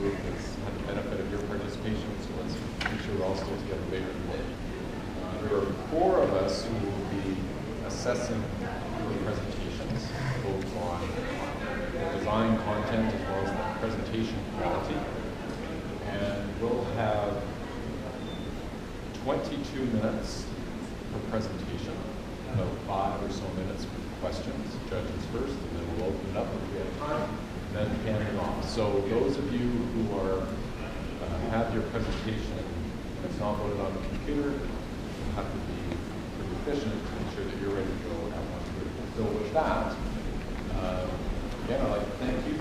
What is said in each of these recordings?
group that's had the benefit of your participation, so let's make sure we're all still together later in the day. There are 4 of us who will be assessing your presentations, both on the design content as well as the presentation quality. And we'll have 22 minutes per presentation, about 5 or so minutes for questions, judges first, and then we'll open it up if we have time, and then hand it off. So those of you who are have your presentation and it's not loaded on the computer, you'll have to be pretty efficient to make sure that you're ready to go at 1:30. So with that, again, I'd like to thank you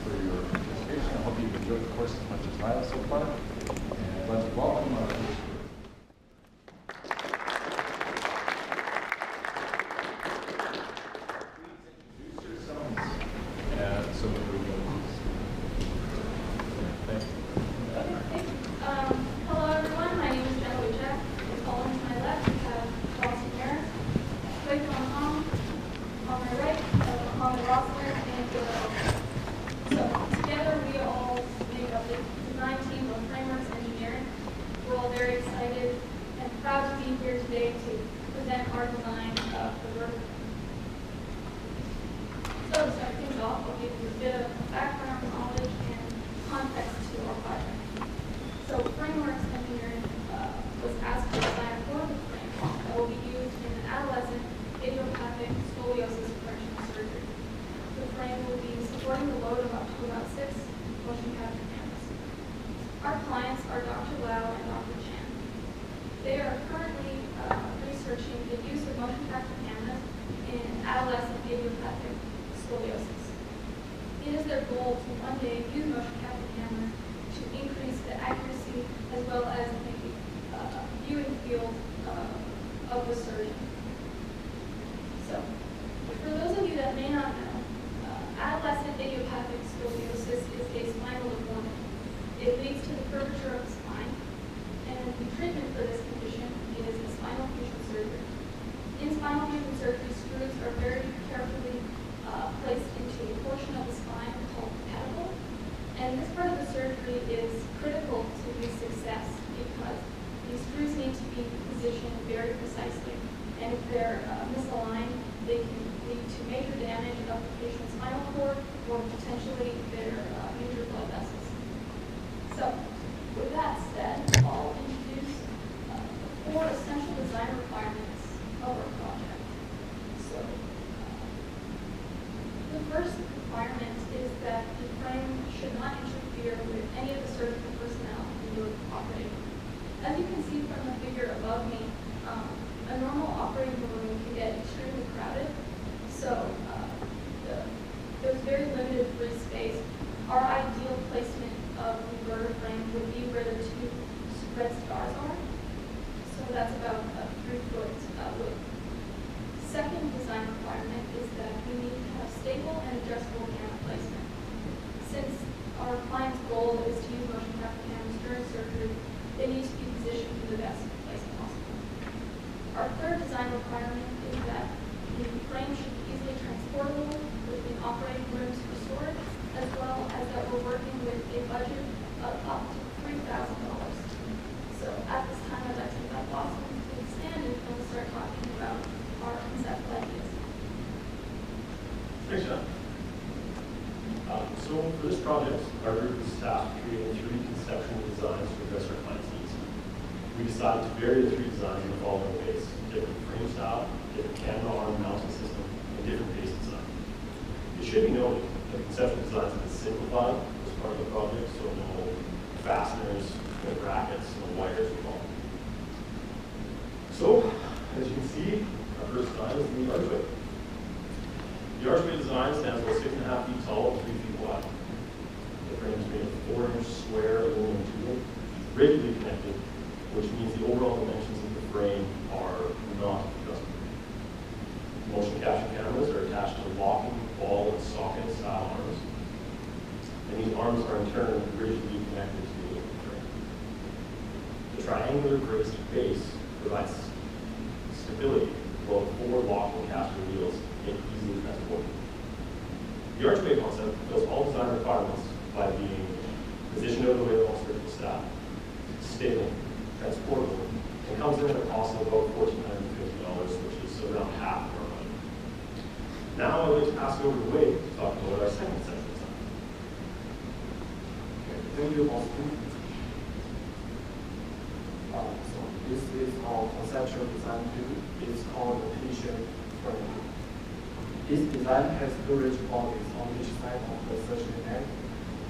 for your participation. I hope you've enjoyed the course as much as I have so far. And I'd like to welcome our first group. The archway concept fulfills all design requirements by being renewable students. So this is our conceptual design tool. It's called the T-shape frame. This design has two rigid bodies on each side of the searching net.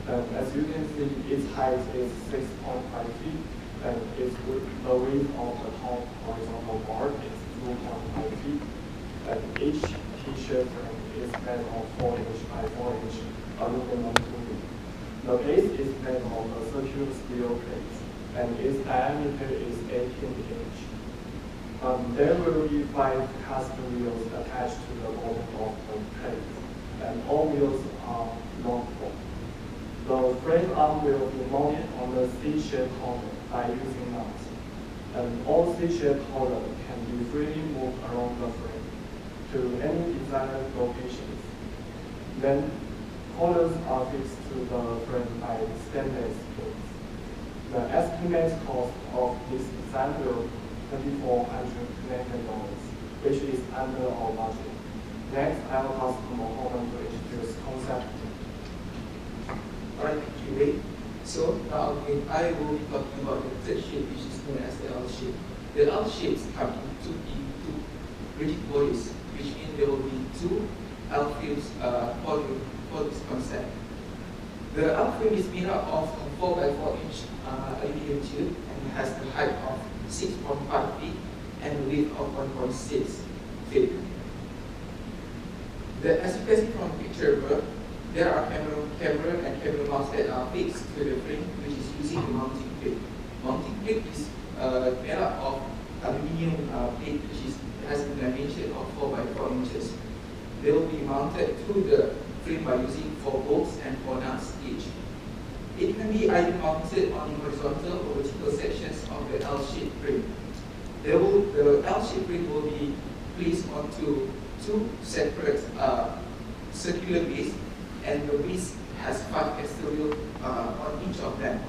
And as you can see, its height is 6.5 feet, and the width of the top horizontal bar is 0.5 feet. And each T-shape frame is made of 4-inch by 4-inch aluminum tubing. The base is made of a circular steel plate, and its diameter is 18 inch. There will be 5 cast wheels attached to the bottom of the plate, and all wheels are lockable. The frame arm will be mounted on the C-shaped holder by using nuts, and all C-shaped holder can be freely moved around the frame to any desired locations. Then, corners are fixed to the frame by stainless plates. The estimated cost of this design will be $2,400, which is under our budget. Next, I will ask Mohammed to introduce concept. Alright, thank you, Ray. So now I will be talking about the third shape, which is known as the L shape. The L shapes come in two rigid bodies, which means there will be two L frames for this concept. The L frame is made up of a 4 by 4 inch aluminum tube and has the height of 6.5 feet and a width of 1.6 feet. As you can see from the picture above, there are camera and camera mounts that are fixed to the frame, which is using the mounting plate. Mounting plate is made up of aluminum plate, which has a dimension of 4 by 4 inches. They will be mounted to the frame by using 4 bolts and 4 nuts each. It can be either mounted on the horizontal or vertical sections of the L-shaped frame. The L-shaped frame will be placed onto 2 separate circular bases, and the base has 5 extra wheels on each of them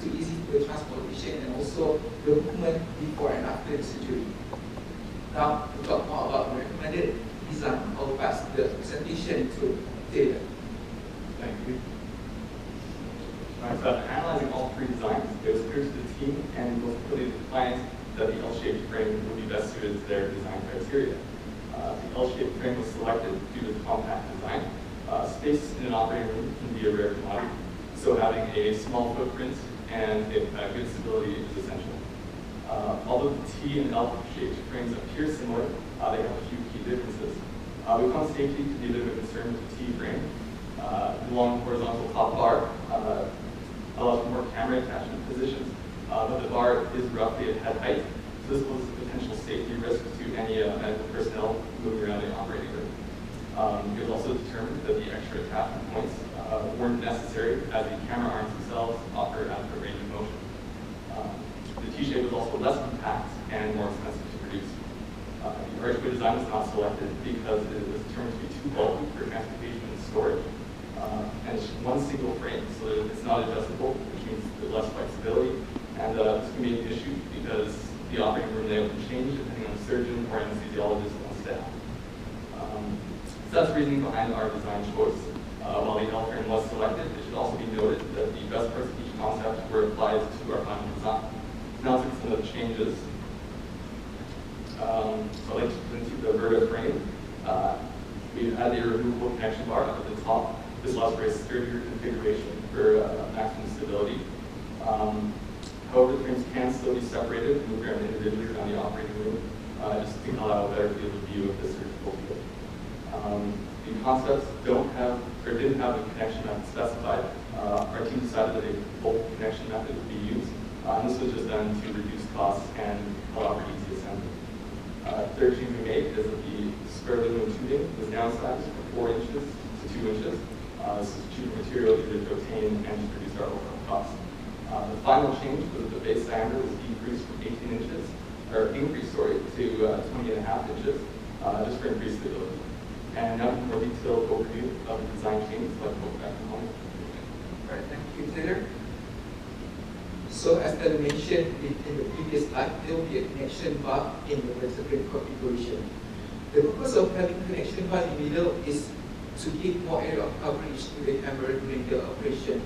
to ease the transportation and also the movement before and after the surgery. Now, to talk more about the recommended design, I'll pass the presentation to Taylor. Thank you. So after analyzing all 3 designs, it was clear to the team and was clearly to the client that the L-shaped frame would be best suited to their design criteria. The L-shaped frame was selected due to the compact design. Space in an operating room can be a rare commodity, so having a small footprint and good stability is essential. Although the T and L-shaped frames appear similar, they have a few key differences. We found safety to be a bit of a concern with the T frame. The long horizontal top bar allows for more camera attachment positions, but the bar is roughly at head height, so this poses a potential safety risk to any medical personnel moving around the operating room. It was also determined that the extra attachment points weren't necessary, as the camera arms themselves offer adequate range of motion. The T-shape was also less compact and more expensive to produce. The archway design was not selected because it was determined to be too bulky for transportation and storage. And it's one single frame, so it's not adjustable, which means less flexibility. And this can be an issue because the operating room layout can change depending on the surgeon or anesthesiologist on staff. So that's the reasoning behind our design choice. While the L frame was selected, it should also be noted that the best parts of each concept were applied to our final design. Now let's look at some of the changes. So I'd like to present you the Verta frame. We added a removable connection bar up at the top. This allows for a sturdier configuration for maximum stability. However, the frames can still be separated and moved around individually around the operating room, just to allow a better field of view of the surgical field. The concepts didn't have a connection method specified. Our team decided that a bolt connection method would be used. And this was just done to reduce costs and allow for easy assembly. Third change we made is that the square aluminum tubing was downsized from 4 inches to 2 inches. This is cheaper material either to obtain and to reduce our overall costs. The final change was that the base diameter was decreased from 18 inches, or increased, sorry, to 20.5 inches, just for increased stability. And now for more detailed overview of the design changes, let's go back to home. All right, thank you, Taylor. So as I mentioned in the previous slide, there will be a connection bar in the vertebrate configuration. The purpose of having connection bar in the middle is to give more area of coverage to the camera during the operation.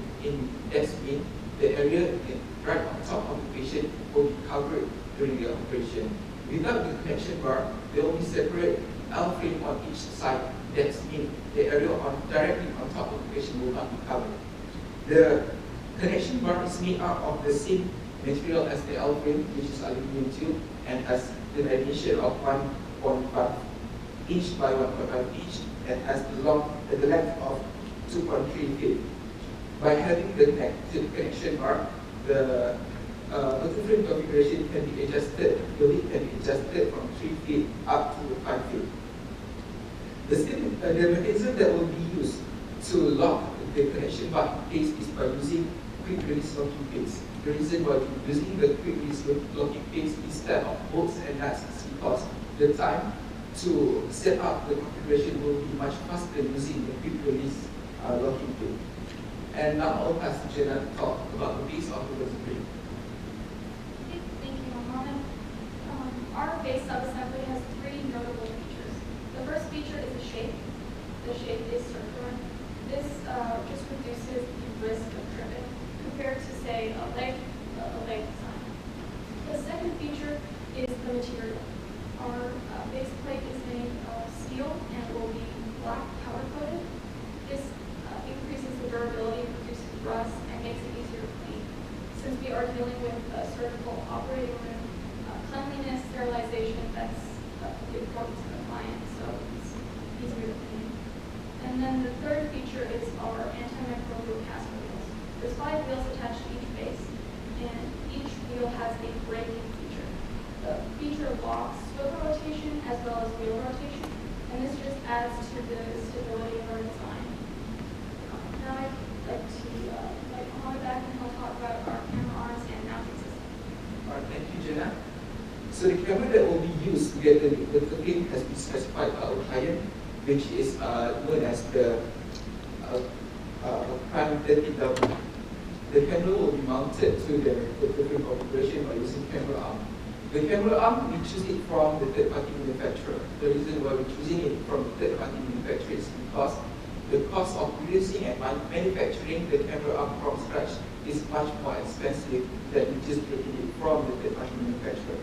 That means the area right on top of the patient will be covered during the operation. Without the connection bar, there will be separate L frame on each side. That means the area directly on top of the patient will not be covered. The connection bar is made out of the same material as the L frame, which is aluminum tube, and has the dimension of 1.5 inch by 1.5 inch, and has the length of 2.3 feet. By having the connection bar, the frame configuration can be adjusted. The width can be adjusted from 3 feet up to 5 feet. The mechanism that will be used to lock the connection bar in place is by using quick release locking pins. The reason why we're using the quick release locking pins instead of bolts and nuts is because the time to set up the configuration will be much faster using the quick release locking pin. And now I'll pass to Jenna to talk about the base of the frame. Thank you, Mohammed. Our base subassembly has 3 notable features. The first feature is the shape. The shape is circular. This just reduces the risk of tripping compared to, say, a leg design. The second feature is the material. Our base plate is made of steel and will be black powder coated. This increases the durability, reduces rust, and makes it easier to clean. Since we are dealing with a surgical operating room, cleanliness, sterilization, that's important to the client, so it's easier to clean. And then the third feature is our antimicrobial cast wheels. There's 5 wheels attached to each base, and each wheel has a braking feature. The feature locks swivel rotation as well as wheel rotation, and this just adds to the stability of our design. Now I'd like to invite Mohammed back, and he'll talk about our camera arms and mounting system. All right, thank you, Jenna. So the camera that will be used together with the frame has been specified by our client, which is known as the Prime 30W. The camera will be mounted to the frame configuration by using camera arm. The camera arm, we choose it from the third-party manufacturer. The reason why we're choosing it from the third-party manufacturer is because the cost of producing and manufacturing the camera arm from scratch is much more expensive than just getting it from the third-party manufacturer.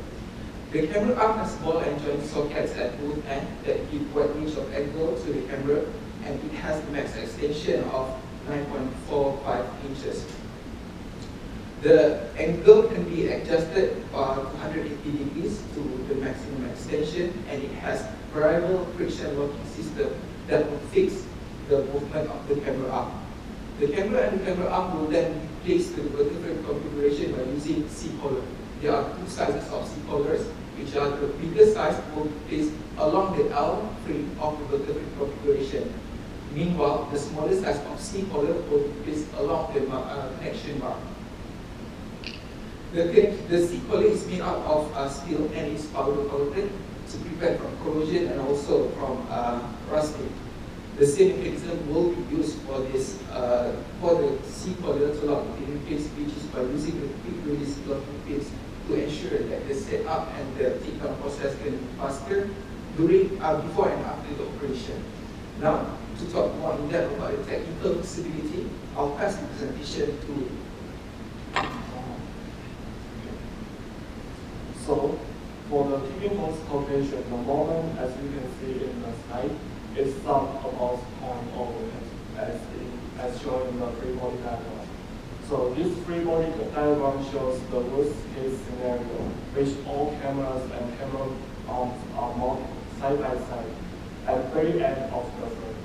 The camera arm has ball and joint sockets at both ends that give wide range of angle to the camera, and it has a max extension of 9.45 inches. The angle can be adjusted to 180 degrees to the maximum extension, and it has variable friction locking system that will fix the movement of the camera arm. The camera and the camera arm will then be placed to the vertical configuration by using C-collar. There are 2 sizes of C-collars, which are the biggest size will be placed along the L frame of the vertical configuration. Meanwhile, the smallest size of C-collar will be placed along the connection bar. The C-collar is made out of steel and is powder coated to prevent from corrosion and also from rusting. The same mechanism will be used for this for the C-collar to lock the pins, which is by using the quick release locking pins to ensure that the setup and the take-down process can be faster before and after the operation. Now, to talk more in depth about the technical feasibility, I'll pass the presentation to. So, for the tipping force calculation, the moment, as you can see in the slide, is sum about 0.0 as shown in the free body diagram. So this free body diagram shows the worst case scenario, which all cameras and camera arms are mounted side by side at the very end of the frame.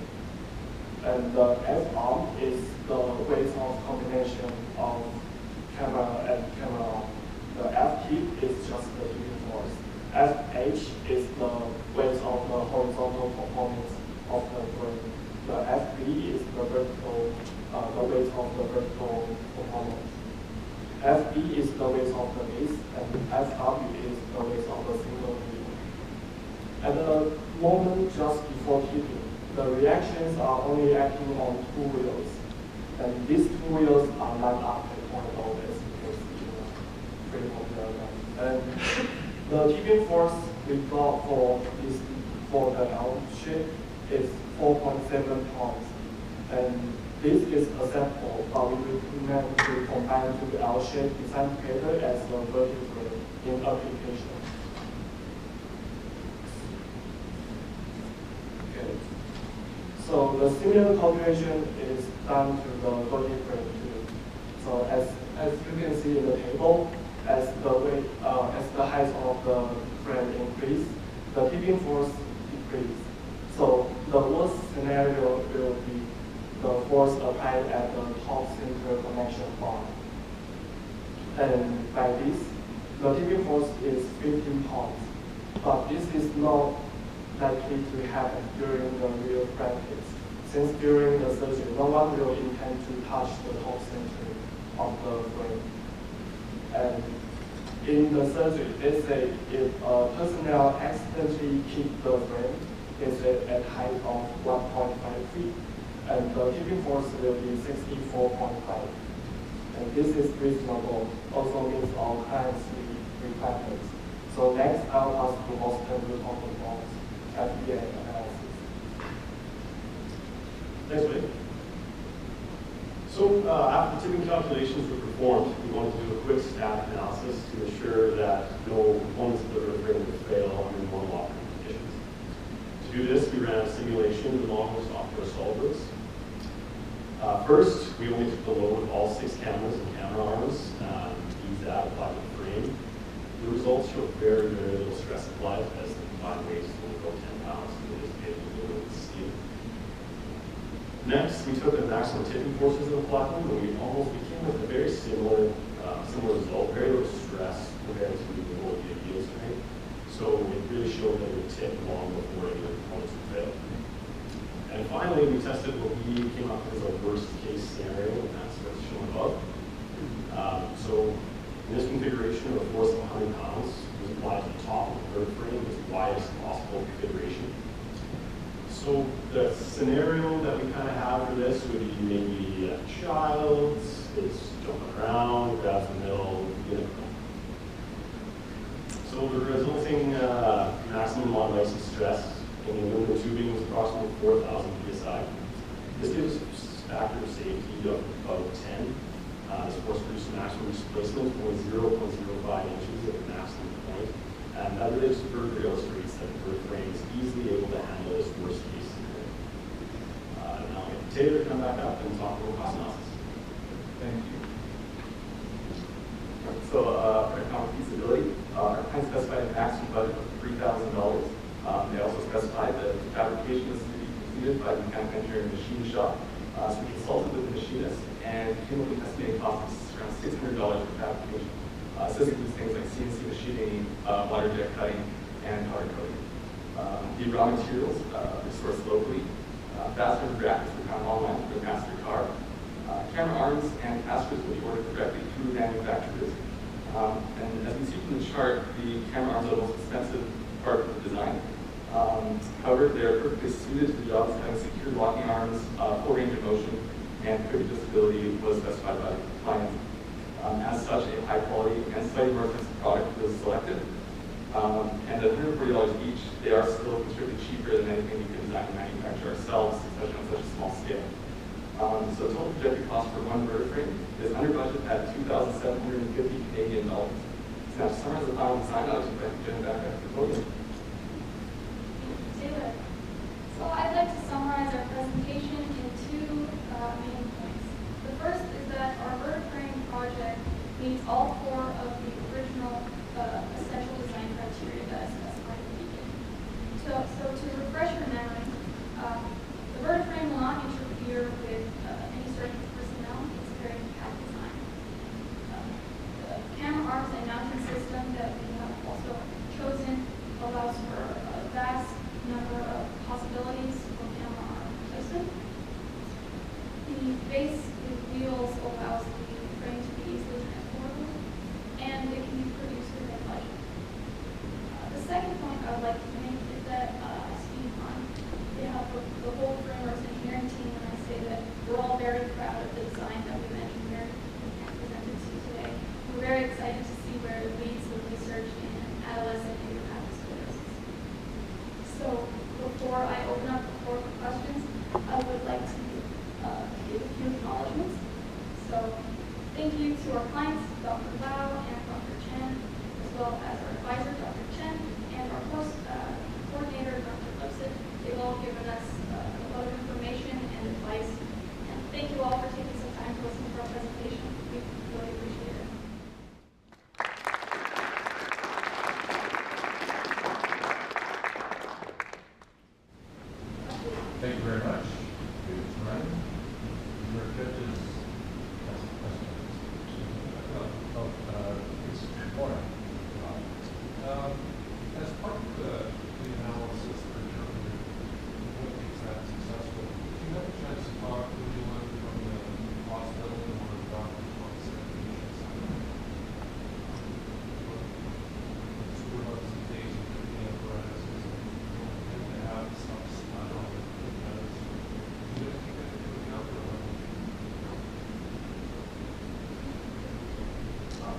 And the F arm is the weight of combination of camera and camera arm. The F tip is just the tipping force. FH is the weight of the horizontal components of the frame. The FB is the vertical, the weight of the vertical component. FB is the weight of the base, and FW is the weight of the single wheel. At the moment just before tipping, the reactions are only acting on 2 wheels, and these 2 wheels are lined up at 0.0 as you can see in the critical diagram. And the tipping force we got for the L shape is 4.7 tons. And this is acceptable, but we recommend to combine to the L-shaped design together as a vertical in application. Okay. So the similar calculation is done to the vertical too. So as you can see in the table, as the weight, as the height of the frame increase, the tipping force decrease. So the worst scenario will be the force applied at the top center connection bar. And by this, the tipping force is 15 tons. But this is not likely to happen during the real practice, since during the surgery, no one will intend to touch the top center of the frame. And in the surgery, they say if a personnel accidentally kick the frame, it's at height of 1.5 feet, and the tipping force will be 64.5. And this is reasonable, also meets all kinds of requirements. So next, I'll ask the Boston to talk about FDA analysis. Thanks, Wade. So after the tipping calculations were performed, we wanted to do a quick stat analysis to ensure that no components of the rotor frame would fail under normal operating conditions. To do this, we ran a simulation in the model software SolidWorks. First, we only took the load of all 6 cameras and camera arms, used that applied to the frame. The results show very, very little stress applied as the combined weight is only about 10 pounds, so it is able to steel. Next, we took the maximum tipping forces of the platform, and we came with a very similar result, very little stress compared to the load yield strength. So it really showed that it would tip long before any of the components would fail. And finally, we tested what we came up with as our worst case scenario, and that's what's shown above. So in this configuration, a force of 100 pounds was applied to the top of the rotor frame, as widest possible configuration. So the scenario that we kind of have for this would be maybe a child is jumping around, grabs the middle, So the resulting maximum on ice stress in the aluminum tubing was approximately 4,000 psi. This gives us a factor of safety of about 10. This force produces maximum displacement of only 0.05 inches at the maximum point. And that really just further illustrates that the rotor frame is easily able to handle this worst case scenario. Now I'll get Taylor to come back up and talk about cost analysis. Thank you. So for economic feasibility, our plan specified a maximum budget of $3,000. They also specified that the fabrication was to be completed by the mechanical engineering machine shop. So we consulted with the machinist and came up with an estimated cost of around $600 for fabrication. So this includes things like CNC machining, water jet cutting, and powder coating. The raw materials were sourced locally. Fasteners and brackets were found online through MasterCard. Camera arms and casters will be ordered directly through manufacturers. And as we see from the chart, the camera arms are the most expensive part of the design. However, they're perfectly suited to the job of having secure locking arms, full range of motion, and quick adjustability was specified by the client. As such, a high quality and slightly more expensive product was selected. And at $140 each, they are still considerably cheaper than anything we could design and manufacture ourselves, especially on such a small scale. So total projected cost for one rotor frame is under budget at $2,750 Canadian dollars. So now to summarize the final design, I'll just invite Jen back up to the podium. Taylor. So I'd like to summarize our presentation in 2 main points. The first is that our rotor frame project meets all 4 of the original essential design criteria that I specified at the beginning. So to refresh your memory, the rotor frame will not interfere with any surgical personnel. It's a very compact design. The camera arms and mounting system that we have also chosen allow Thank you to our clients, Dr. Lau and Dr. Chen, as well as our advisor, Dr. Chen, and our course coordinator, Dr. Lipset. They've all given us a lot of information and advice. And thank you all for taking some time to listen to our presentation. We really appreciate it. Thank you very much. Your judges has a question. It's Warren. As part of the analysis for determining what makes that successful, do you have a chance to talk to anyone from the hospital or the doctor's office at the patient side? Sort of some days of treating apparatuses and to have stuff spun on it because you don't think that it would be out there.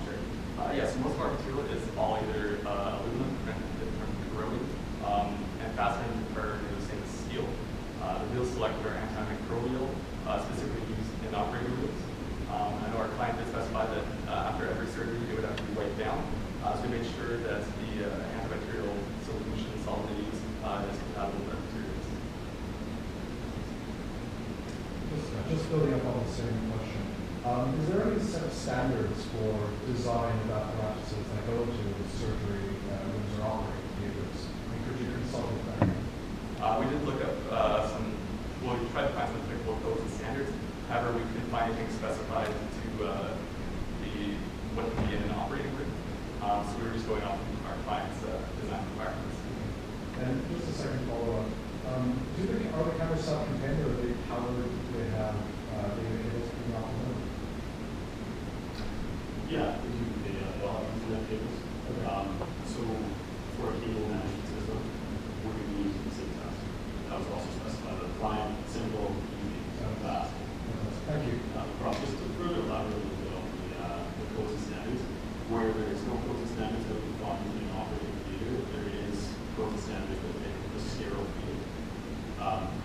Sure. Yes, most of our material is all either aluminum prevented from corroding and fasteners are the same as steel. The wheels selected are antimicrobial, specifically used in operating rooms. I know our client did specify that after every surgery it would have to be wiped down, so we made sure that the antibacterial solution solvent they use is compatible with our materials. Just building up on the same question. Is there any set of standards for design of apparatuses that go to surgery rooms or operating theaters? Could you consult with that? We did look up we tried to find some applicable codes and standards. However, we couldn't find anything specified to what can be in an operating room. So we were just going off of our client's design requirements. And just a second follow-up. Are the cameras self-contained or are they powered? Do they have cables coming off of them? Yeah, they all have Ethernet cables. So for a cable management system, we're going to be using Syntax. That was also specified. The client, simple, easy, fast. Thank you. Just to further elaborate a little bit on the codes and standards, where there is no codes and standards that we thought in an operating theater, there is codes and standards that make the sterile field.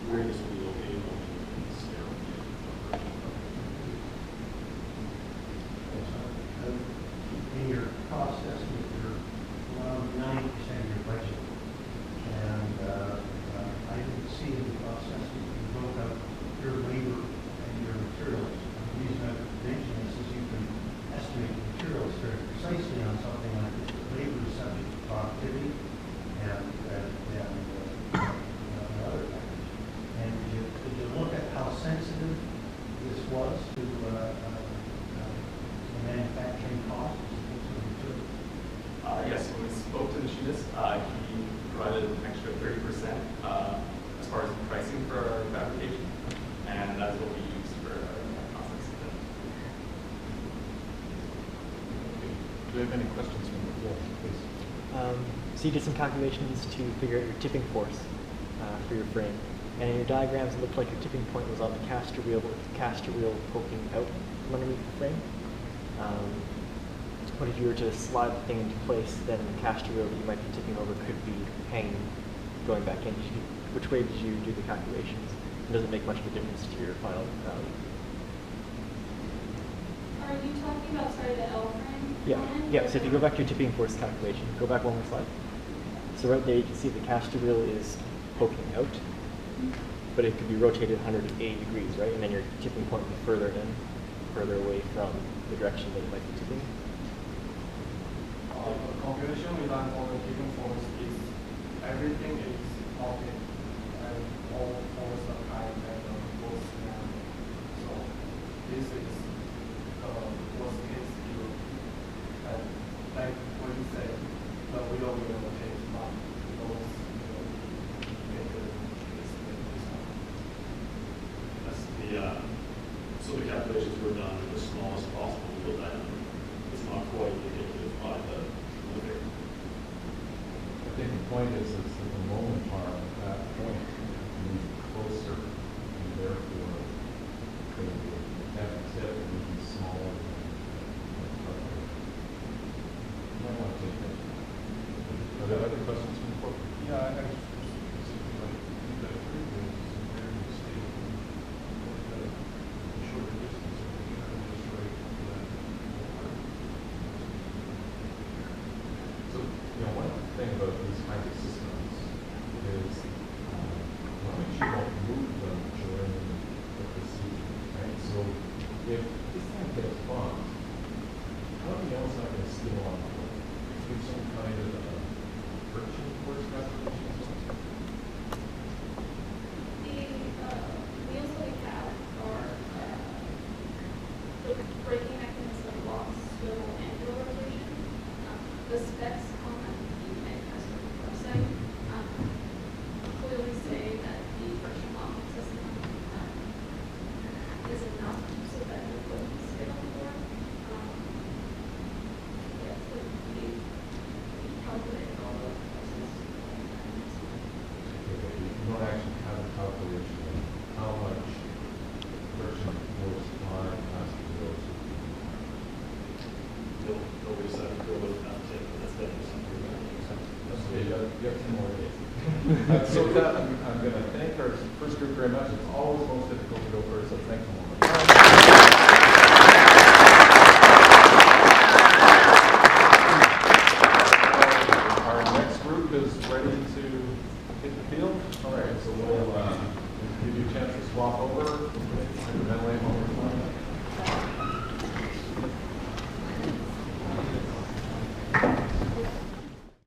Where this will be located will be in the sterile field. In your cost estimate, you're around 90% of your budget. And I didn't see in the cost estimate you broke up your labor and your materials. The reason I mention this is you can estimate the materials very precisely on something like this. Labor is subject to productivity and other factors. And did you look at how sensitive this was to manufacturing costs? Yes, when we spoke to the machinist, he provided an extra 30% as far as pricing for our fabrication, and that's what we used for our process. Do we have any questions from the floor, please? So you did some calculations to figure out your tipping force for your frame. And in your diagrams, it looked like your tipping point was on the caster wheel, with the caster wheel poking out from underneath the frame. But if you were to slide the thing into place, then the caster wheel that you might be tipping over could be hanging, going back in. Which way did you do the calculations? And does it make much of a difference to your final value? Are you talking about, sorry, the L frame? Yeah. So if you go back to your tipping force calculation, go back one more slide. So right there, you can see the caster wheel is poking out, but it could be rotated 180 degrees, right? And then your tipping point would be further in, further away from the direction that it might be tipping. The calculation we done for the tipping force is everything is pocket and all force applied at the force now. So this is worst case scenario. And like what you said, the wheel will rotate from those make this one. That's so the calculations were done with the smallest possible wheel diameter. It's not quite indicative by the limiter. I think the point is that the moment arm at that point moves closer, and therefore the head tip will be smaller than the cover. You might want to take that. Are there other questions from the board? Yeah, I just specifically like you've got three wheels in very stable, shorter distance, and just right that not going to steal on the floor. Do some kind of friction force calculation. The wheels that we have are the braking mechanism blocks swivel angular rotation. The specs on the MecE website clearly say that the friction locking system is enough so that it wouldn't skid on the board. Yes, we calculated all the forces. You don't actually have a calculation of how much friction force on plastic goes. Nobody said to go with that, but that's definitely something we're going to use. Okay, you have 10 more days. So with that, I'm going to thank our first group very much. It's always most difficult to go first, so thank you. Our next group is ready to hit the field. All right, so we'll give you a chance to swap over. Hyperventilate